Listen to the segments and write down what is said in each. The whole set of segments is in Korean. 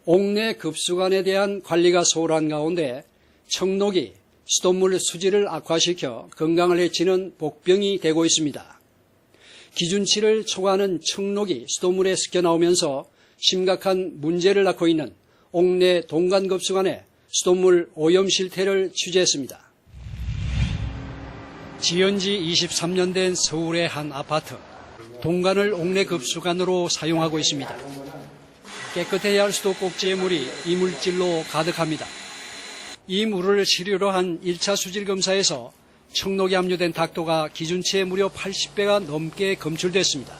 옥내 급수관에 대한 관리가 소홀한 가운데 청록이 수돗물 수질을 악화시켜 건강을 해치는 복병이 되고 있습니다. 기준치를 초과하는 청록이 수돗물에 섞여 나오면서 심각한 문제를 낳고 있는 옥내 동간급수관의 수돗물 오염 실태를 취재했습니다. 지은 지 23년 된 서울의 한 아파트. 동간을 옥내 급수관으로 사용하고 있습니다. 깨끗해야 할 수도꼭지의 물이 이물질로 가득합니다. 이 물을 시료로 한 1차 수질 검사에서 청록이 함유된 탁도가 기준치의 무려 80배가 넘게 검출됐습니다.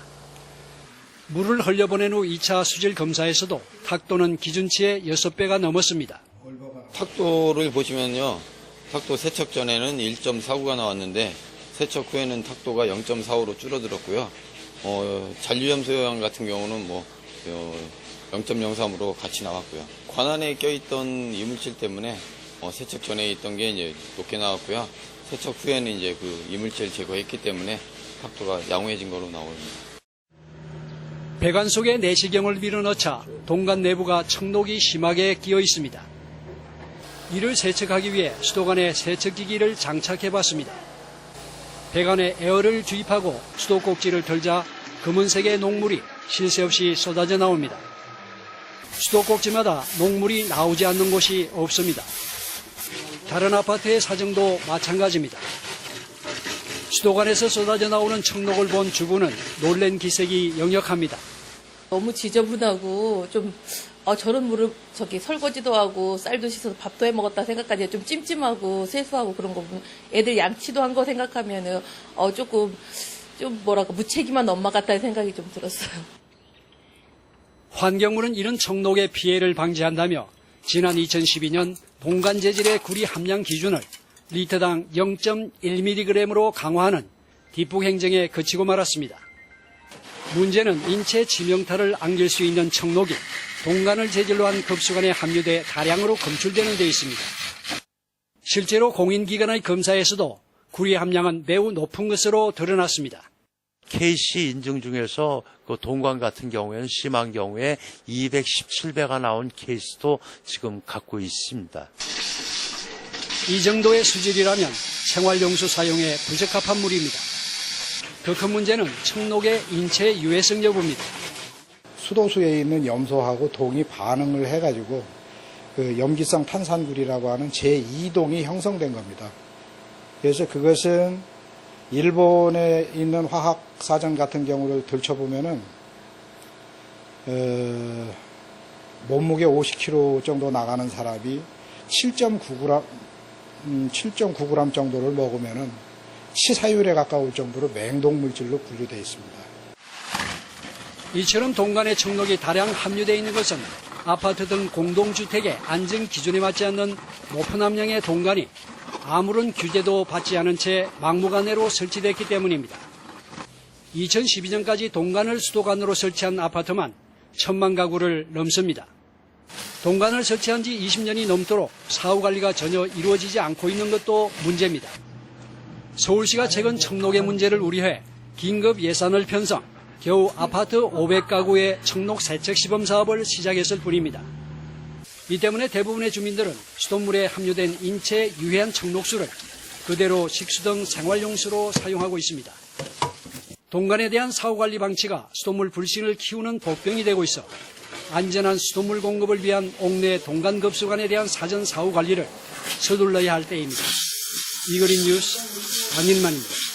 물을 흘려보낸 후 2차 수질 검사에서도 탁도는 기준치의 6배가 넘었습니다. 탁도를 보시면요. 탁도 세척 전에는 1.49가 나왔는데 세척 후에는 탁도가 0.45로 줄어들었고요. 잔류염소형 같은 경우는 0.03으로 같이 나왔고요. 관안에 껴있던 이물질 때문에 세척 전에 있던 게 이제 높게 나왔고요. 세척 후에는 이제 그 이물질 제거했기 때문에 탁도가 양호해진 거로 나옵니다. 배관 속에 내시경을 밀어넣자 동간 내부가 청록이 심하게 끼어 있습니다. 이를 세척하기 위해 수도관에 세척기기를 장착해봤습니다. 배관에 에어를 주입하고 수도꼭지를 털자 검은색의 녹물이 쉴 새 없이 쏟아져 나옵니다. 수도꼭지마다 녹물이 나오지 않는 곳이 없습니다. 다른 아파트의 사정도 마찬가지입니다. 수도관에서 쏟아져 나오는 청록을 본 주부는 놀란 기색이 역력합니다. 너무 지저분하고 좀 저런 물을 설거지도 하고 쌀도 씻어서 밥도 해 먹었다 생각하니 좀 찜찜하고 세수하고 그런 거 보면 애들 양치도 한 거 생각하면은 조금 무책임한 엄마 같다는 생각이 좀 들었어요. 환경부는 이런 청록의 피해를 방지한다며 지난 2012년 동간 재질의 구리 함량 기준을 리터당 0.1mg으로 강화하는 뒷북 행정에 그치고 말았습니다. 문제는 인체 치명타를 안길 수 있는 청록이 동간을 재질로 한 급수관에 함유돼 다량으로 검출되는 데 있습니다. 실제로 공인기관의 검사에서도 구리 함량은 매우 높은 것으로 드러났습니다. KC 인증 중에서 그 동간 같은 경우에는 심한 경우에 217배가 나온 케이스도 지금 갖고 있습니다. 이 정도의 수질이라면 생활용수 사용에 부적합한 물입니다. 더 큰 문제는 청록의 인체 유해성 여부입니다. 수도수에 있는 염소하고 동이 반응을 해가지고 그 염기성 탄산구리라고 하는 제2동이 형성된 겁니다. 그래서 그것은 일본에 있는 화학사전 같은 경우를 들춰보면은 몸무게 50kg 정도 나가는 사람이 7.9g 정도를 먹으면은 치사율에 가까울 정도로 맹독물질로 분류되어 있습니다. 이처럼 동간에 청록이 다량 함유되어 있는 것은 아파트 등 공동주택의 안전 기준에 맞지 않는 높은 함량의 동간이 아무런 규제도 받지 않은 채 막무가내로 설치됐기 때문입니다. 2012년까지 동간을 수도관으로 설치한 아파트만 1,000만 가구를 넘습니다. 동간을 설치한 지 20년이 넘도록 사후관리가 전혀 이루어지지 않고 있는 것도 문제입니다. 서울시가 최근 청록의 문제를 우려해 긴급 예산을 편성, 겨우 아파트 500가구의 청록 세척 시범 사업을 시작했을 뿐입니다. 이 때문에 대부분의 주민들은 수돗물에 함유된 인체 유해한 청록수를 그대로 식수 등 생활용수로 사용하고 있습니다. 동간에 대한 사후관리 방치가 수돗물 불신을 키우는 복병이 되고 있어 안전한 수돗물 공급을 위한 옥내 동간급수관에 대한 사전 사후관리를 서둘러야 할 때입니다. 이그린 뉴스 안인만입니다.